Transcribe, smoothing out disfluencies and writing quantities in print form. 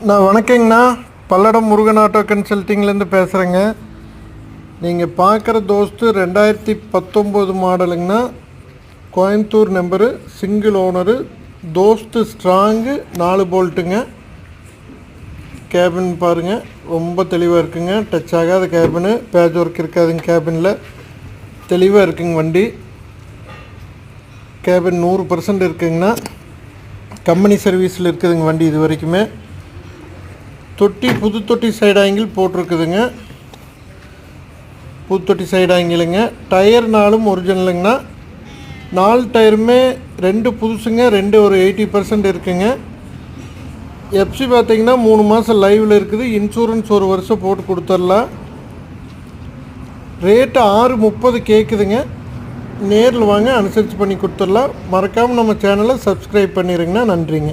நான் வணக்கங்கண்ணா, பல்லடம் முருகன் ஆட்டோ கன்சல்ட்டிங்லேருந்து பேசுகிறேங்க. நீங்கள் பார்க்குற தோஸ்து 2019 மாடலுங்கண்ணா. Coimbatore number, single owner, Dost strong, 4 போல்ட்டுங்க. கேபின் பாருங்கள், ரொம்ப தெளிவாக இருக்குங்க. டச் ஆகாத கேபினு, பேட்ச் ஒர்க் இருக்காதுங்க. கேபினில் தெளிவாக இருக்குங்க. வண்டி கேபின் 100% இருக்குங்கண்ணா. கம்பெனி சர்வீஸில் இருக்குதுங்க வண்டி இது வரைக்குமே. தொட்டி புது தொட்டி சைடு ஆங்கிள் போட்டிருக்குதுங்க. புது தொட்டி சைடு ஆங்கிளுங்க. டயர் 4 ஒரிஜினலுங்கண்ணா. 4 டயருமே 2 புதுசுங்க, 2 ஒரு 80% இருக்குங்க. எஃப்சி பார்த்திங்கன்னா 3 மாதம் லைவில் இருக்குது. இன்சூரன்ஸ் 1 வருஷம் போட்டு கொடுத்துடலாம். ரேட்டு 630 கேட்குதுங்க. நேரில் வாங்க, அனுசரித்து பண்ணி கொடுத்துடலாம். மறக்காமல் நம்ம சேனலை சப்ஸ்கிரைப் பண்ணிடுங்கண்ணா. நன்றிங்க.